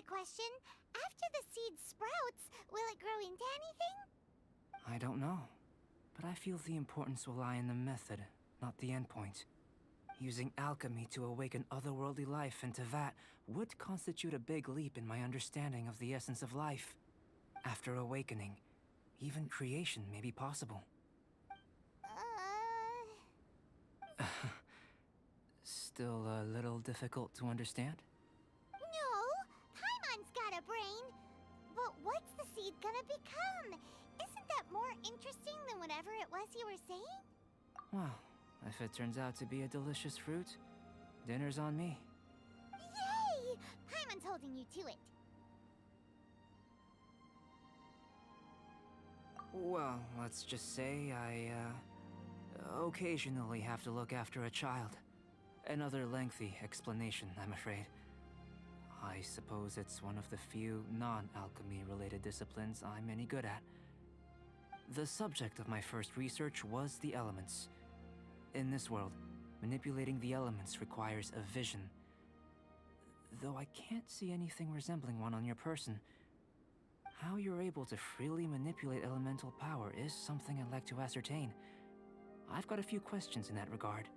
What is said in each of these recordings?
question. After the seed sprouts, will it grow into anything? I don't know, but I feel the importance will lie in the method, not the endpoint. Using alchemy to awaken otherworldly life into that would constitute a big leap in my understanding of the essence of life. After awakening, even creation may be possible. Still a little difficult to understand? No, Paimon's got a brain. But what's the seed gonna become? Isn't that more interesting than whatever it was you were saying? Well, if it turns out to be a delicious fruit, dinner's on me. Yay! Paimon's holding you to it. Well, let's just say I, occasionally have to look after a child. Another lengthy explanation, I'm afraid. I suppose it's one of the few non-alchemy related disciplines I'm any good at. The subject of my first research was the elements. In this world, manipulating the elements requires a vision. Though I can't see anything resembling one on your person, how you're able to freely manipulate elemental power is something I'd like to ascertain. I've got a few questions in that regard.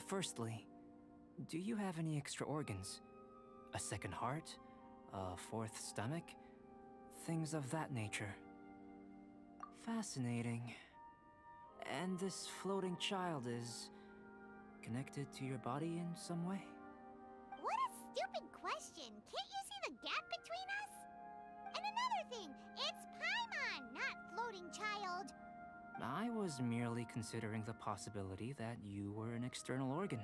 Firstly, do you have any extra organs? A second heart? A fourth stomach? Things of that nature. Fascinating. And this floating child is connected to your body in some way? What a stupid question! Can't you see the gap between us? And another thing, it's Paimon, not floating child. I was merely considering the possibility that you were an external organ.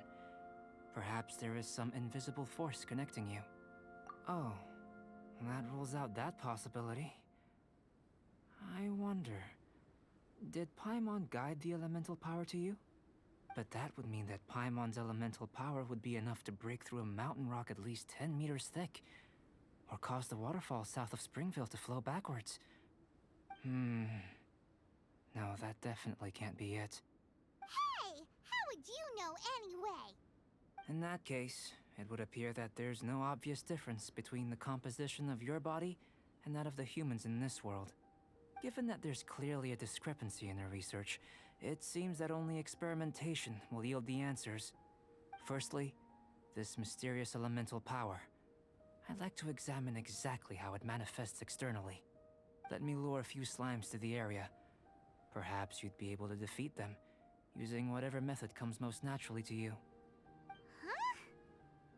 Perhaps there is some invisible force connecting you. Oh, that rules out that possibility. I wonder, did Paimon guide the elemental power to you? But that would mean that Paimon's elemental power would be enough to break through a mountain rock at least 10 meters thick, or cause the waterfall south of Springville to flow backwards. No, that definitely can't be it. Hey, how would you know anyway? In that case, it would appear that there's no obvious difference between the composition of your body and that of the humans in this world. Given that there's clearly a discrepancy in their research, it seems that only experimentation will yield the answers. Firstly, this mysterious elemental power. I'd like to examine exactly how it manifests externally. Let me lure a few slimes to the area. Perhaps you'd be able to defeat them, using whatever method comes most naturally to you. Huh?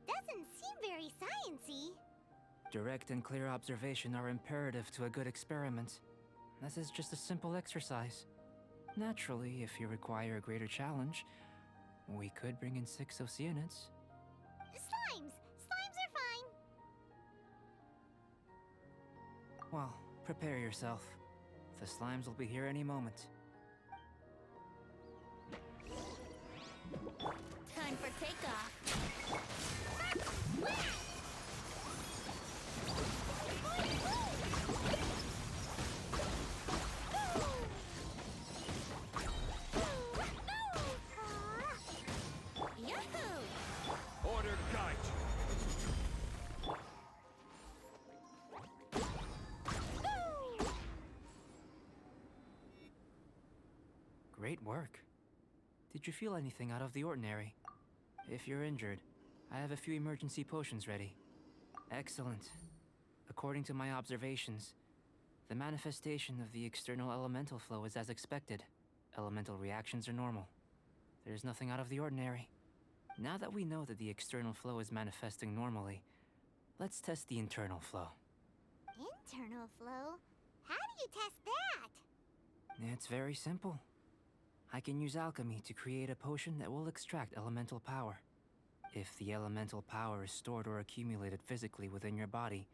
Doesn't seem very sciencey. Direct and clear observation are imperative to a good experiment. This is just a simple exercise. Naturally, if you require a greater challenge, we could bring in 6 Oceanids. Slimes! Slimes are fine! Well, prepare yourself. The slimes will be here any moment. Time for takeoff. Yahoo! Order guide! Great work. Did you feel anything out of the ordinary? If you're injured, I have a few emergency potions ready. Excellent. According to my observations, the manifestation of the external elemental flow is as expected. Elemental reactions are normal. There's nothing out of the ordinary. Now that we know that the external flow is manifesting normally, let's test the internal flow. Internal flow? How do you test that? It's very simple. I can use alchemy to create a potion that will extract elemental power. If the elemental power is stored or accumulated physically within your body,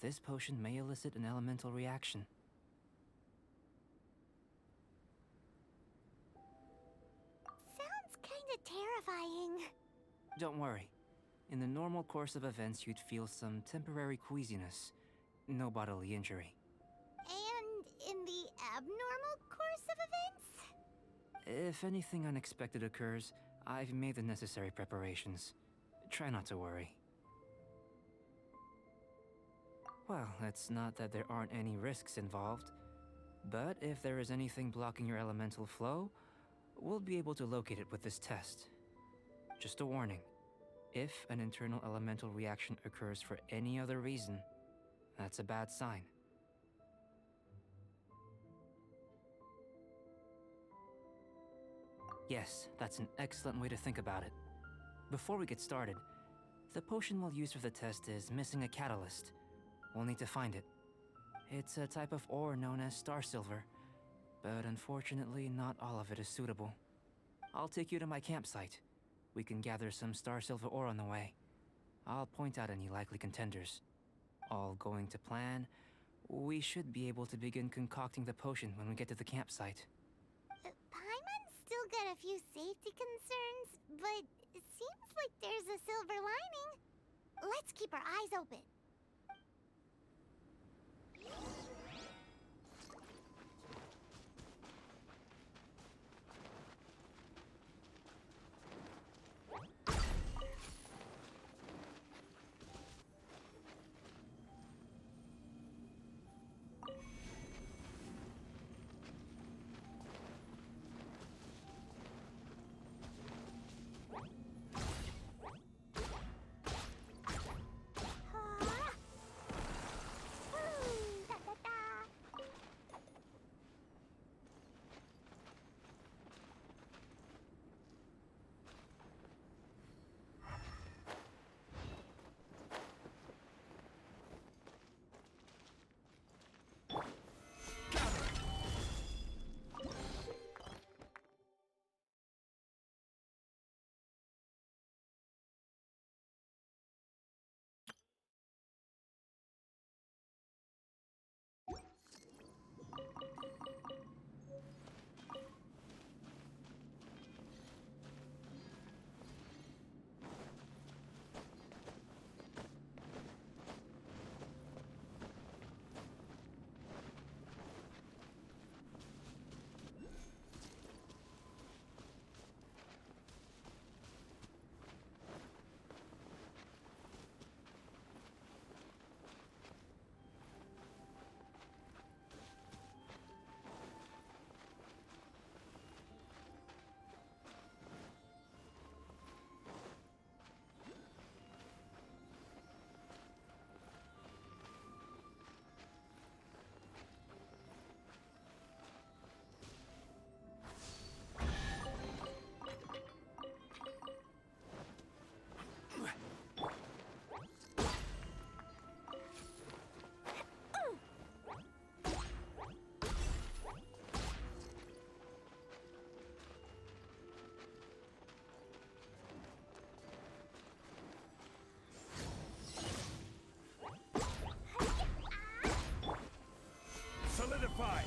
this potion may elicit an elemental reaction. Sounds kinda terrifying. Don't worry. In the normal course of events, you'd feel some temporary queasiness. No bodily injury. And in the abnormal course of events? If anything unexpected occurs, I've made the necessary preparations. Try not to worry. Well, it's not that there aren't any risks involved, but if there is anything blocking your elemental flow, we'll be able to locate it with this test. Just a warning. If an internal elemental reaction occurs for any other reason, that's a bad sign. Yes, that's an excellent way to think about it. Before we get started, the potion we'll use for the test is missing a catalyst. We'll need to find it. It's a type of ore known as star silver, but unfortunately not all of it is suitable. I'll take you to my campsite. We can gather some star silver ore on the way. I'll point out any likely contenders. All going to plan, we should be able to begin concocting the potion when we get to the campsite. Paimon's still got a few safety concerns, but it seems like there's a silver lining. Let's keep our eyes open. Solidify!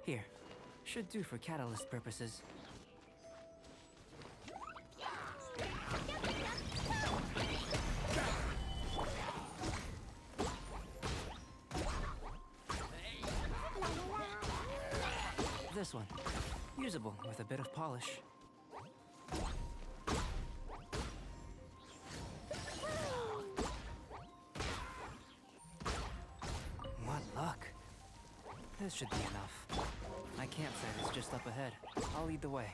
Here. Should do for catalyst purposes. This one. Usable with a bit of polish. What luck. This should be enough. My campsite is just up ahead. I'll lead the way.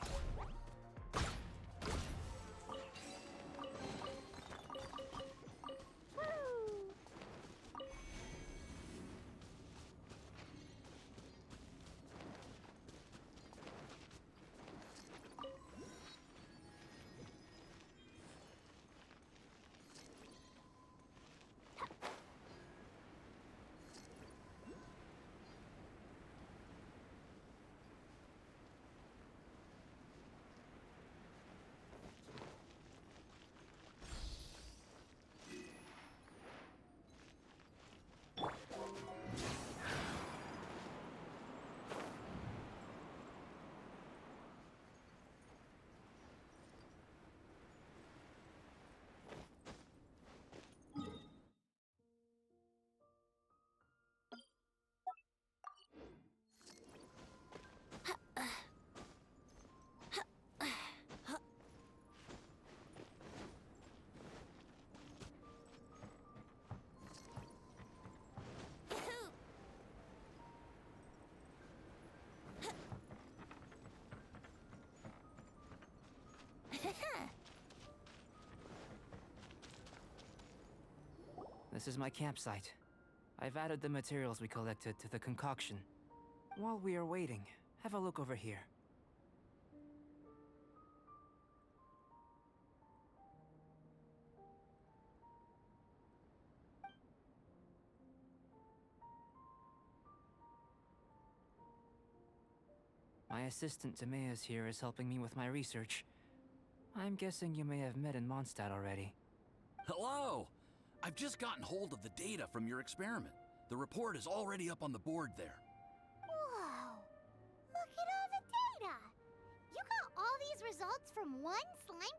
This is my campsite. I've added the materials we collected to the concoction. While we are waiting, have a look over here. My assistant Timaeus here is helping me with my research. I'm guessing you may have met in Mondstadt already. Hello! I've just gotten hold of the data from your experiment. The report is already up on the board there. Whoa! Look at all the data! You got all these results from one slime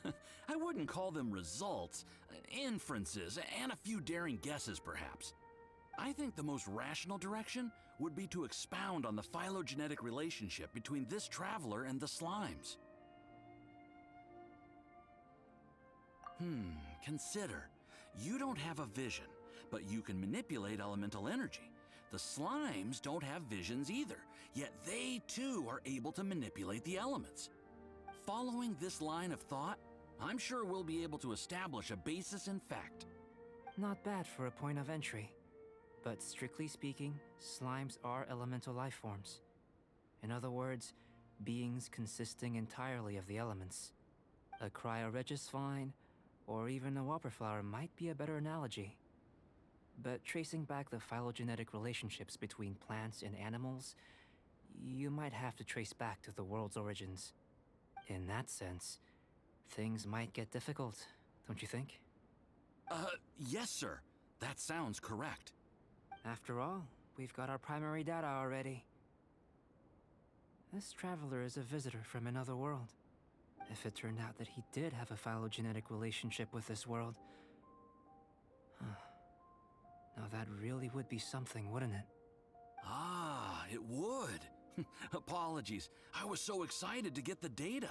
battle? I wouldn't call them results, inferences, and a few daring guesses perhaps. I think the most rational direction would be to expound on the phylogenetic relationship between this traveler and the slimes. Consider. You don't have a vision, but you can manipulate elemental energy. The slimes don't have visions either, yet they too are able to manipulate the elements. Following this line of thought, I'm sure we'll be able to establish a basis in fact. Not bad for a point of entry. But strictly speaking, slimes are elemental life forms. In other words, beings consisting entirely of the elements. A cryoregis vine, or even a whopperflower might be a better analogy. But tracing back the phylogenetic relationships between plants and animals, you might have to trace back to the world's origins. In that sense, things might get difficult, don't you think? Yes, sir. That sounds correct. After all, we've got our primary data already. This traveler is a visitor from another world. If it turned out that he did have a phylogenetic relationship with this world... Now that really would be something, wouldn't it? Ah, it would. Apologies. I was so excited to get the data.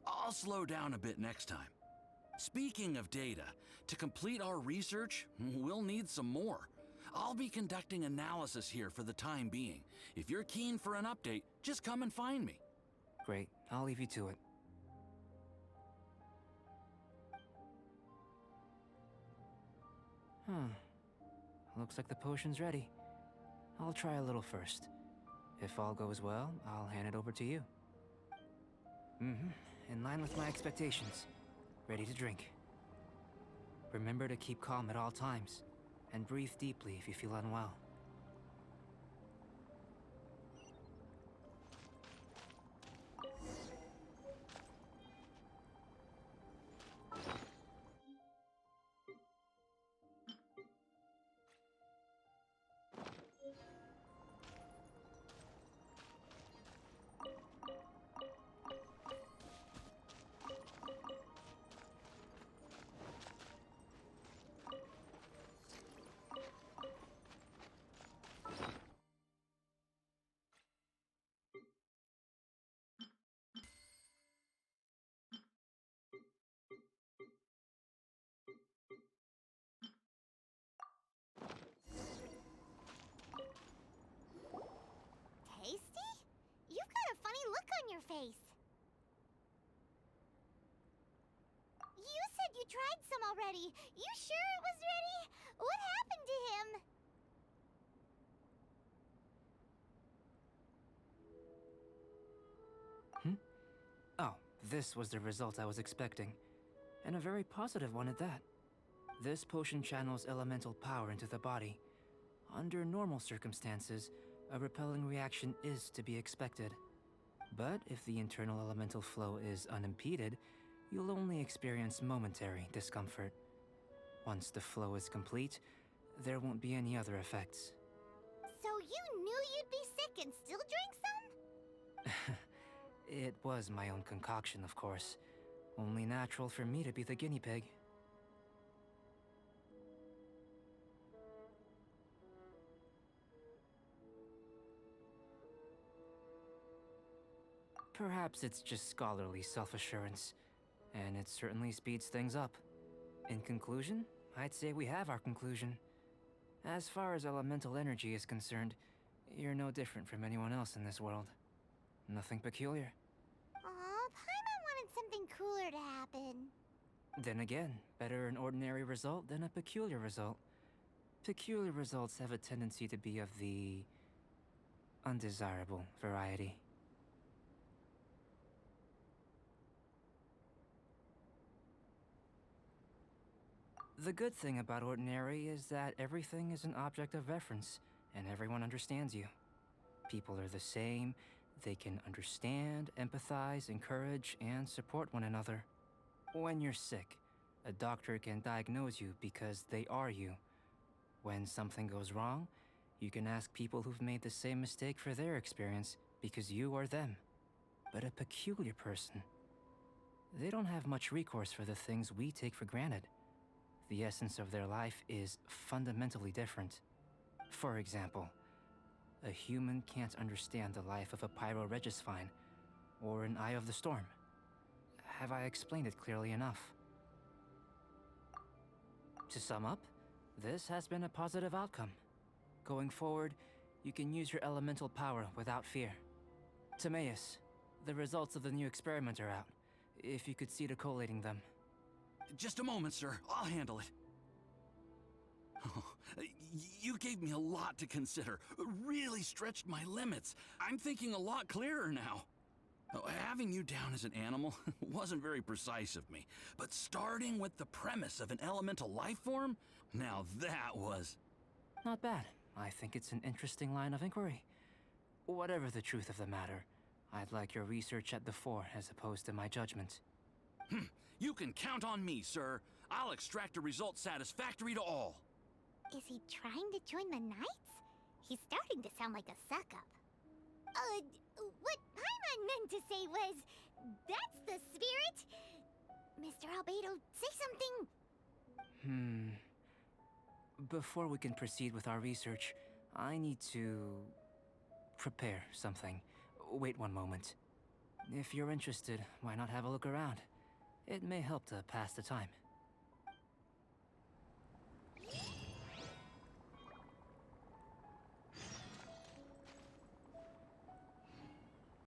I'll slow down a bit next time. Speaking of data, to complete our research, we'll need some more. I'll be conducting analysis here for the time being. If you're keen for an update, just come and find me. Great, I'll leave you to it. Looks like the potion's ready. I'll try a little first. If all goes well, I'll hand it over to you. In line with my expectations. Ready to drink. Remember to keep calm at all times, and breathe deeply if you feel unwell. face. You said you tried some already. You sure it was ready? What happened to him? Oh, this was the result I was expecting. And a very positive one at that. This potion channels elemental power into the body. Under normal circumstances, a repelling reaction is to be expected. But if the internal elemental flow is unimpeded, you'll only experience momentary discomfort. Once the flow is complete, there won't be any other effects. So you knew you'd be sick and still drank some? It was my own concoction, of course. Only natural for me to be the guinea pig. Perhaps it's just scholarly self-assurance, and it certainly speeds things up. In conclusion, I'd say we have our conclusion. As far as elemental energy is concerned, you're no different from anyone else in this world. Nothing peculiar. Aw, Paimon wanted something cooler to happen. Then again, better an ordinary result than a peculiar result. Peculiar results have a tendency to be of the undesirable variety. The good thing about ordinary is that everything is an object of reference, and everyone understands you. People are the same, they can understand, empathize, encourage, and support one another. When you're sick, a doctor can diagnose you because they are you. When something goes wrong, you can ask people who've made the same mistake for their experience because you are them. But a peculiar person, they don't have much recourse for the things we take for granted. The essence of their life is fundamentally different. For example, a human can't understand the life of a pyroregisvine or an Eye of the Storm. Have I explained it clearly enough? To sum up, this has been a positive outcome. Going forward, you can use your elemental power without fear. Timaeus, the results of the new experiment are out. If you could see to collating them. Just a moment, sir. I'll handle it. Oh, you gave me a lot to consider. Really stretched my limits. I'm thinking a lot clearer now. Oh, having you down as an animal wasn't very precise of me, but starting with the premise of an elemental life form, now that was... Not bad. I think it's an interesting line of inquiry. Whatever the truth of the matter, I'd like your research at the fore as opposed to my judgment. You can count on me, sir. I'll extract a result satisfactory to all. Is he trying to join the Knights? He's starting to sound like a suck-up. What Paimon meant to say was, that's the spirit? Mr. Albedo, say something. Before we can proceed with our research, I need to prepare something. Wait one moment. If you're interested, why not have a look around? It may help to pass the time.